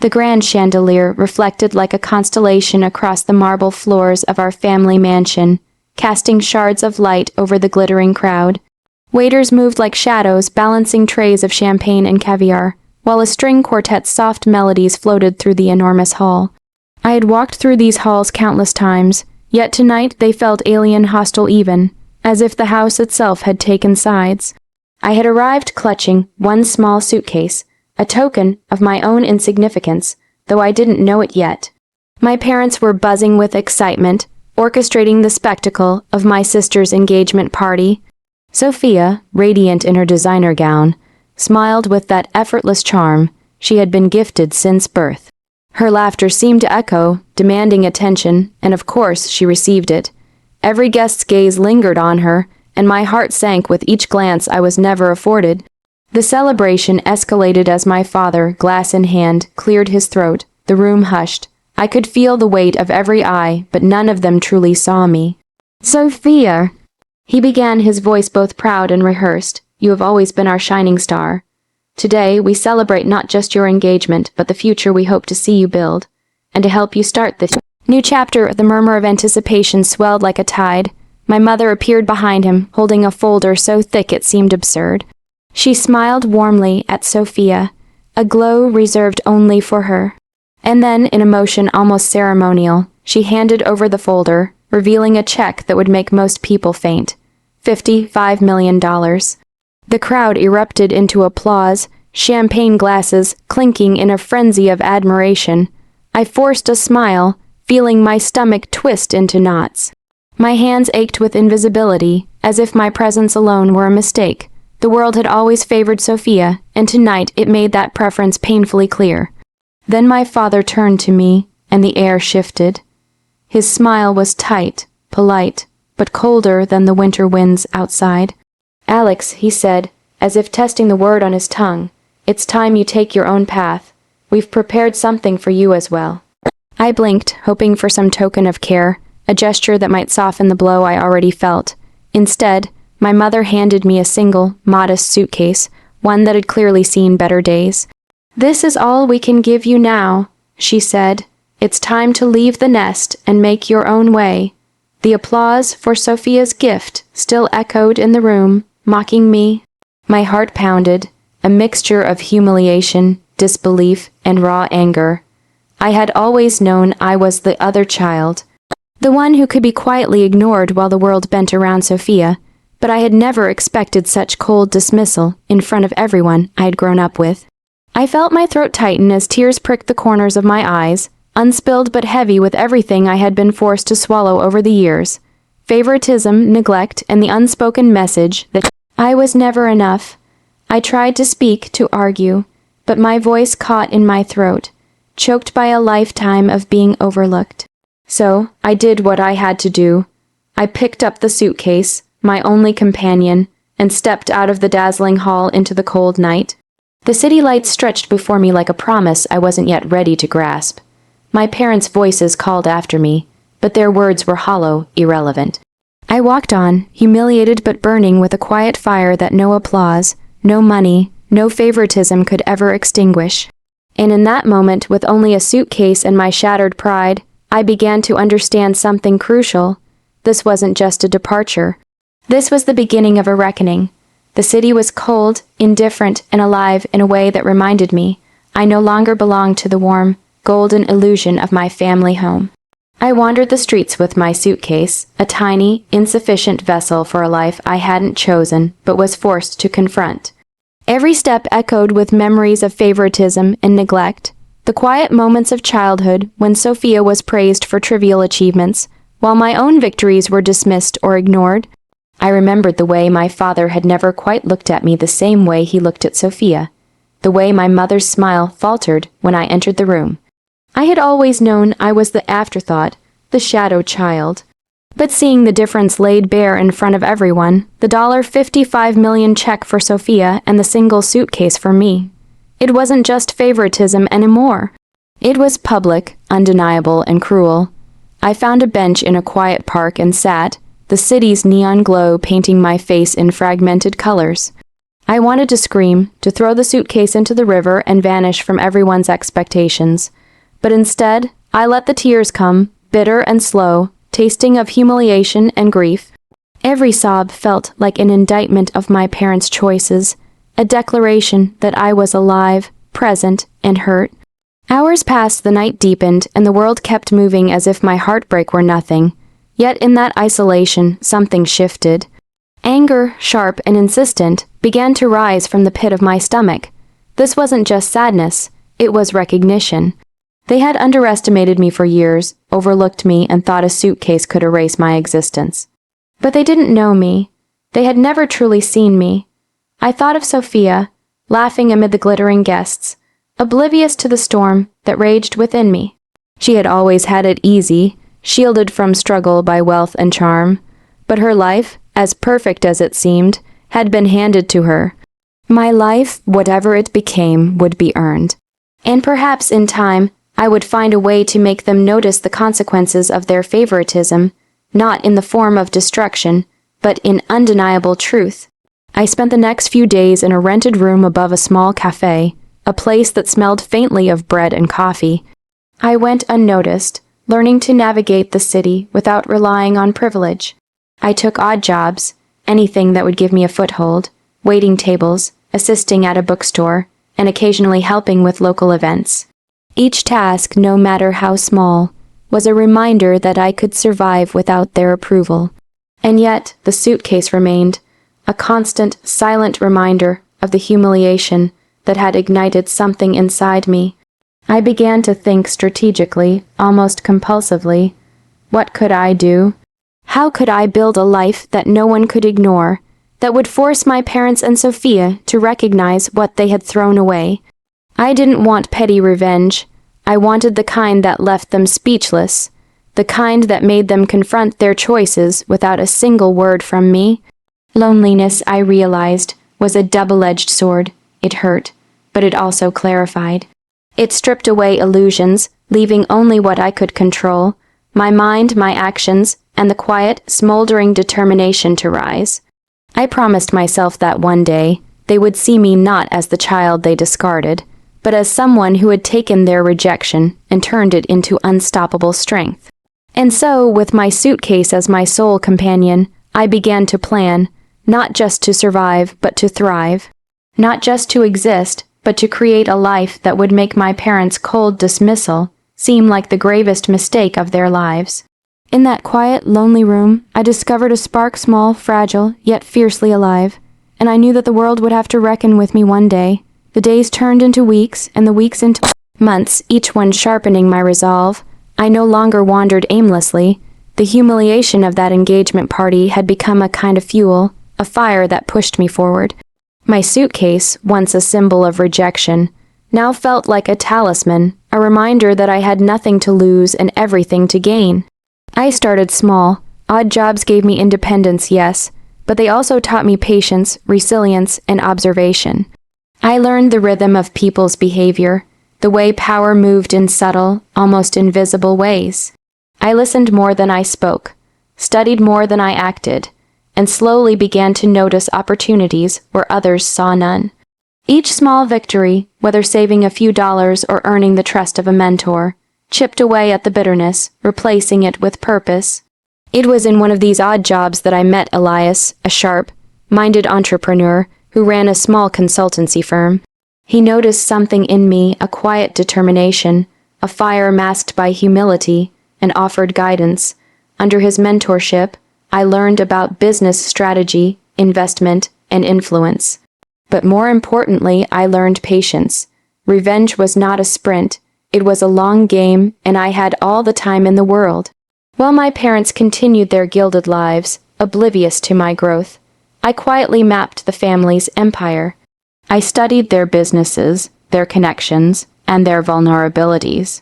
The grand chandelier reflected like a constellation across the marble floors of our family mansion, casting shards of light over the glittering crowd. Waiters moved like shadows, balancing trays of champagne and caviar, while a string quartet's soft melodies floated through the enormous hall. I had walked through these halls countless times, yet tonight they felt alien, hostile even, as if the house itself had taken sides. I had arrived clutching one small suitcase, a token of my own insignificance, though I didn't know it yet. My parents were buzzing with excitement, orchestrating the spectacle of my sister's engagement party. Sophia, radiant in her designer gown, smiled with that effortless charm she had been gifted since birth. Her laughter seemed to echo, demanding attention, and of course she received it. Every guest's gaze lingered on her, and my heart sank with each glance I was never afforded. The celebration escalated as my father, glass in hand, cleared his throat. The room hushed. I could feel the weight of every eye, but none of them truly saw me. "Sophia," he began, his voice both proud and rehearsed, "you have always been our shining star. Today, we celebrate not just your engagement, but the future we hope to see you build. And to help you start this new chapter, the murmur of anticipation swelled like a tide. My mother appeared behind him, holding a folder so thick it seemed absurd. She smiled warmly at Sophia, a glow reserved only for her. And then, in a motion almost ceremonial, she handed over the folder, revealing a check that would make most people faint. $55 million. The crowd erupted into applause, champagne glasses clinking in a frenzy of admiration. I forced a smile, feeling my stomach twist into knots. My hands ached with invisibility, as if my presence alone were a mistake. The world had always favored Sophia, and tonight it made that preference painfully clear. Then my father turned to me, and the air shifted. His smile was tight, polite, but colder than the winter winds outside. "Alex," he said, as if testing the word on his tongue, "it's time you take your own path. We've prepared something for you as well." I blinked, hoping for some token of care, a gesture that might soften the blow I already felt. Instead, my mother handed me a single, modest suitcase, one that had clearly seen better days. "This is all we can give you now," she said. "It's time to leave the nest and make your own way." The applause for Sophia's gift still echoed in the room, mocking me. My heart pounded, a mixture of humiliation, disbelief, and raw anger. I had always known I was the other child, the one who could be quietly ignored while the world bent around Sophia, but I had never expected such cold dismissal in front of everyone I had grown up with. I felt my throat tighten as tears pricked the corners of my eyes, unspilled but heavy with everything I had been forced to swallow over the years. Favoritism, neglect, and the unspoken message that I was never enough. I tried to speak, to argue, but my voice caught in my throat, choked by a lifetime of being overlooked. So, I did what I had to do. I picked up the suitcase, my only companion, and stepped out of the dazzling hall into the cold night. The city lights stretched before me like a promise I wasn't yet ready to grasp. My parents' voices called after me, but their words were hollow, irrelevant. I walked on, humiliated but burning with a quiet fire that no applause, no money, no favoritism could ever extinguish. And in that moment, with only a suitcase and my shattered pride, I began to understand something crucial. This wasn't just a departure. This was the beginning of a reckoning. The city was cold, indifferent, and alive in a way that reminded me I no longer belonged to the warm, golden illusion of my family home. I wandered the streets with my suitcase, a tiny, insufficient vessel for a life I hadn't chosen but was forced to confront. Every step echoed with memories of favoritism and neglect, the quiet moments of childhood when Sophia was praised for trivial achievements, while my own victories were dismissed or ignored. I remembered the way my father had never quite looked at me the same way he looked at Sophia, the way my mother's smile faltered when I entered the room. I had always known I was the afterthought, the shadow child. But seeing the difference laid bare in front of everyone, the $55 million check for Sophia and the single suitcase for me, it wasn't just favoritism anymore. It was public, undeniable, and cruel. I found a bench in a quiet park and sat, the city's neon glow painting my face in fragmented colors. I wanted to scream, to throw the suitcase into the river and vanish from everyone's expectations. But instead, I let the tears come, bitter and slow, tasting of humiliation and grief. Every sob felt like an indictment of my parents' choices, a declaration that I was alive, present, and hurt. Hours passed, the night deepened, and the world kept moving as if my heartbreak were nothing. Yet in that isolation, something shifted. Anger, sharp and insistent, began to rise from the pit of my stomach. This wasn't just sadness, it was recognition. They had underestimated me for years, overlooked me, and thought a suitcase could erase my existence. But they didn't know me. They had never truly seen me. I thought of Sophia, laughing amid the glittering guests, oblivious to the storm that raged within me. She had always had it easy, shielded from struggle by wealth and charm. But her life, as perfect as it seemed, had been handed to her. My life, whatever it became, would be earned. And perhaps in time, I would find a way to make them notice the consequences of their favoritism, not in the form of destruction, but in undeniable truth. I spent the next few days in a rented room above a small cafe, a place that smelled faintly of bread and coffee. I went unnoticed, learning to navigate the city without relying on privilege. I took odd jobs, anything that would give me a foothold, waiting tables, assisting at a bookstore, and occasionally helping with local events. Each task, no matter how small, was a reminder that I could survive without their approval. And yet, the suitcase remained, a constant, silent reminder of the humiliation that had ignited something inside me. I began to think strategically, almost compulsively. What could I do? How could I build a life that no one could ignore, that would force my parents and Sophia to recognize what they had thrown away? I didn't want petty revenge. I wanted the kind that left them speechless, the kind that made them confront their choices without a single word from me. Loneliness, I realized, was a double-edged sword. It hurt, but it also clarified. It stripped away illusions, leaving only what I could control, my mind, my actions, and the quiet, smoldering determination to rise. I promised myself that one day, they would see me not as the child they discarded, but as someone who had taken their rejection and turned it into unstoppable strength. And so, with my suitcase as my sole companion, I began to plan, not just to survive, but to thrive. Not just to exist, but to create a life that would make my parents' cold dismissal seem like the gravest mistake of their lives. In that quiet, lonely room, I discovered a spark small, fragile, yet fiercely alive, and I knew that the world would have to reckon with me one day. The days turned into weeks, and the weeks into months, each one sharpening my resolve. I no longer wandered aimlessly. The humiliation of that engagement party had become a kind of fuel, a fire that pushed me forward. My suitcase, once a symbol of rejection, now felt like a talisman, a reminder that I had nothing to lose and everything to gain. I started small. Odd jobs gave me independence, yes, but they also taught me patience, resilience, and observation. I learned the rhythm of people's behavior, the way power moved in subtle, almost invisible ways. I listened more than I spoke, studied more than I acted, and slowly began to notice opportunities where others saw none. Each small victory, whether saving a few dollars or earning the trust of a mentor, chipped away at the bitterness, replacing it with purpose. It was in one of these odd jobs that I met Elias, a sharp-minded entrepreneur who ran a small consultancy firm. He noticed something in me, a quiet determination, a fire masked by humility, and offered guidance. Under his mentorship, I learned about business strategy, investment, and influence. But more importantly, I learned patience. Revenge was not a sprint. It was a long game, and I had all the time in the world. While my parents continued their gilded lives, oblivious to my growth, I quietly mapped the family's empire. I studied their businesses, their connections, and their vulnerabilities.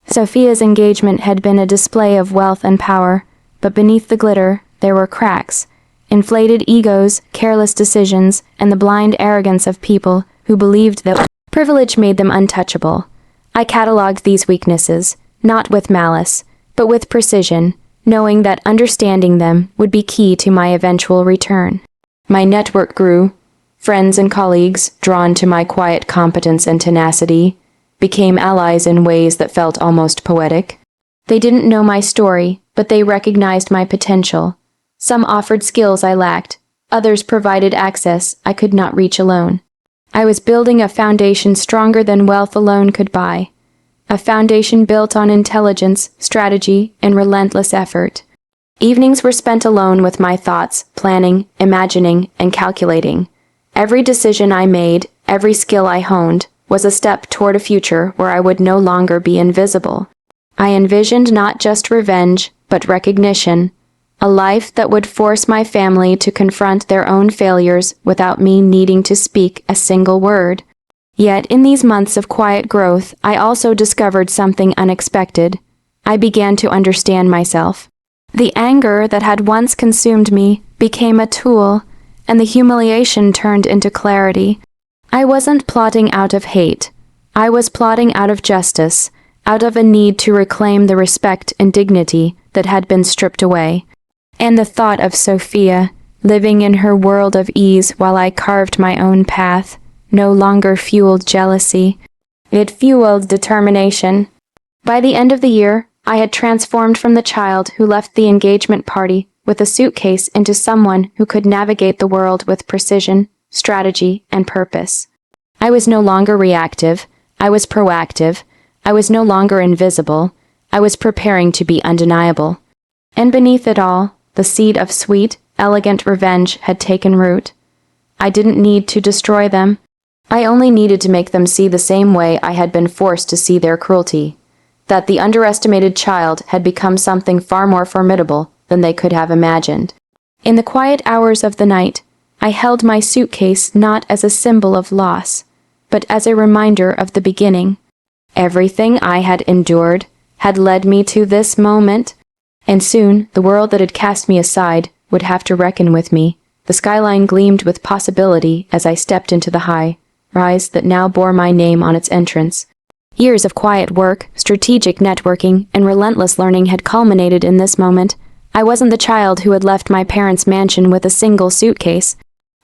Sophia's engagement had been a display of wealth and power, but beneath the glitter, there were cracks, inflated egos, careless decisions, and the blind arrogance of people who believed that privilege made them untouchable. I cataloged these weaknesses, not with malice, but with precision, knowing that understanding them would be key to my eventual return. My network grew. Friends and colleagues, drawn to my quiet competence and tenacity, became allies in ways that felt almost poetic. They didn't know my story, but they recognized my potential. Some offered skills I lacked, others provided access I could not reach alone. I was building a foundation stronger than wealth alone could buy. A foundation built on intelligence, strategy, and relentless effort. Evenings were spent alone with my thoughts, planning, imagining, and calculating. Every decision I made, every skill I honed, was a step toward a future where I would no longer be invisible. I envisioned not just revenge, but recognition, a life that would force my family to confront their own failures without me needing to speak a single word. Yet in these months of quiet growth, I also discovered something unexpected. I began to understand myself. The anger that had once consumed me became a tool, and the humiliation turned into clarity. I wasn't plotting out of hate. I was plotting out of justice, out of a need to reclaim the respect and dignity that had been stripped away. And the thought of Sophia, living in her world of ease while I carved my own path, no longer fueled jealousy. It fueled determination. By the end of the year, I had transformed from the child who left the engagement party with a suitcase into someone who could navigate the world with precision, strategy, and purpose. I was no longer reactive. I was proactive. I was no longer invisible. I was preparing to be undeniable. And beneath it all, the seed of sweet, elegant revenge had taken root. I didn't need to destroy them. I only needed to make them see the same way I had been forced to see their cruelty, that the underestimated child had become something far more formidable than they could have imagined. In the quiet hours of the night, I held my suitcase not as a symbol of loss, but as a reminder of the beginning. Everything I had endured had led me to this moment, and soon the world that had cast me aside would have to reckon with me. The skyline gleamed with possibility as I stepped into the high rise that now bore my name on its entrance. Years of quiet work, strategic networking, and relentless learning had culminated in this moment. I wasn't the child who had left my parents' mansion with a single suitcase.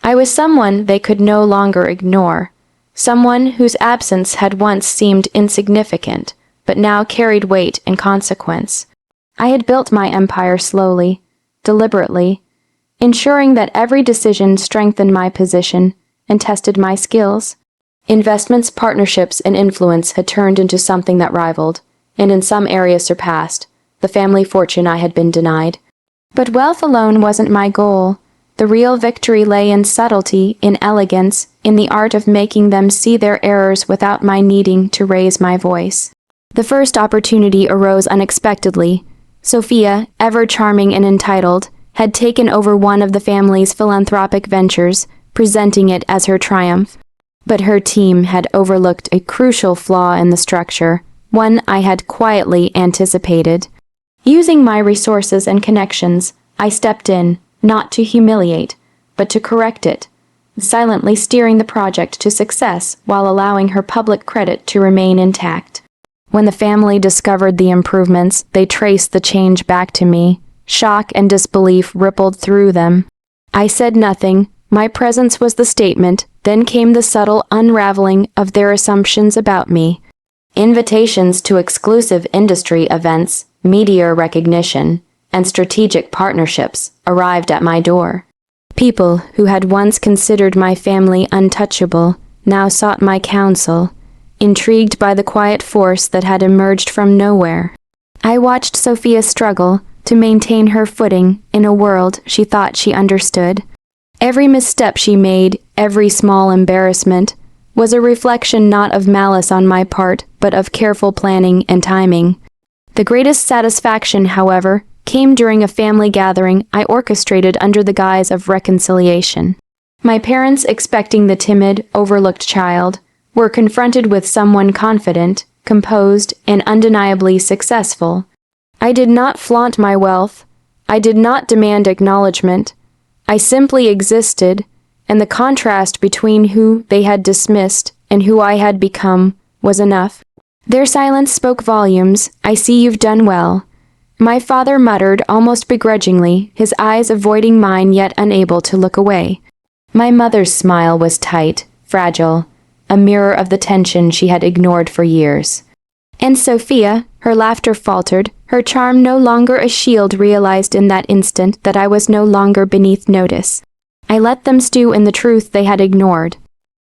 I was someone they could no longer ignore, someone whose absence had once seemed insignificant, but now carried weight and consequence. I had built my empire slowly, deliberately, ensuring that every decision strengthened my position and tested my skills. Investments, partnerships, and influence had turned into something that rivaled, and in some areas surpassed, the family fortune I had been denied. But wealth alone wasn't my goal. The real victory lay in subtlety, in elegance, in the art of making them see their errors without my needing to raise my voice. The first opportunity arose unexpectedly. Sophia, ever charming and entitled, had taken over one of the family's philanthropic ventures, presenting it as her triumph. But her team had overlooked a crucial flaw in the structure, one I had quietly anticipated. Using my resources and connections, I stepped in, not to humiliate, but to correct it, silently steering the project to success while allowing her public credit to remain intact. When the family discovered the improvements, they traced the change back to me. Shock and disbelief rippled through them. I said nothing. My presence was the statement, then came the subtle unraveling of their assumptions about me. Invitations to exclusive industry events, media recognition, and strategic partnerships arrived at my door. People who had once considered my family untouchable now sought my counsel, intrigued by the quiet force that had emerged from nowhere. I watched Sophia struggle to maintain her footing in a world she thought she understood. Every misstep she made, every small embarrassment, was a reflection not of malice on my part, but of careful planning and timing. The greatest satisfaction, however, came during a family gathering I orchestrated under the guise of reconciliation. My parents, expecting the timid, overlooked child, were confronted with someone confident, composed, and undeniably successful. I did not flaunt my wealth. I did not demand acknowledgement. I simply existed, and the contrast between who they had dismissed and who I had become was enough. Their silence spoke volumes. "I see you've done well." My father muttered almost begrudgingly, his eyes avoiding mine yet unable to look away. My mother's smile was tight, fragile, a mirror of the tension she had ignored for years. And Sophia, her laughter faltered, her charm no longer a shield, realized in that instant that I was no longer beneath notice. I let them stew in the truth they had ignored.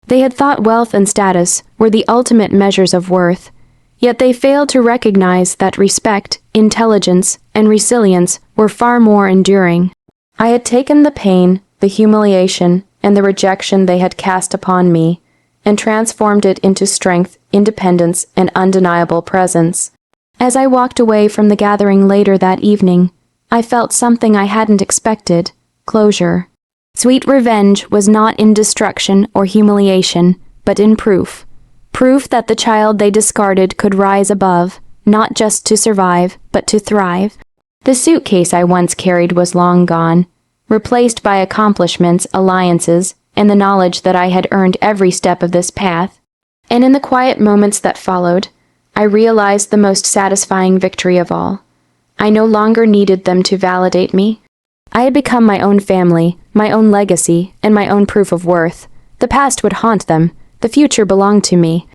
They had thought wealth and status were the ultimate measures of worth, yet they failed to recognize that respect, intelligence, and resilience were far more enduring. I had taken the pain, the humiliation, and the rejection they had cast upon me, and transformed it into strength, independence, and undeniable presence. As I walked away from the gathering later that evening, I felt something I hadn't expected: closure. Sweet revenge was not in destruction or humiliation, but in proof. Proof that the child they discarded could rise above, not just to survive, but to thrive. The suitcase I once carried was long gone, replaced by accomplishments, alliances, and the knowledge that I had earned every step of this path. And in the quiet moments that followed, I realized the most satisfying victory of all. I no longer needed them to validate me. I had become my own family, my own legacy, and my own proof of worth. The past would haunt them. The future belonged to me.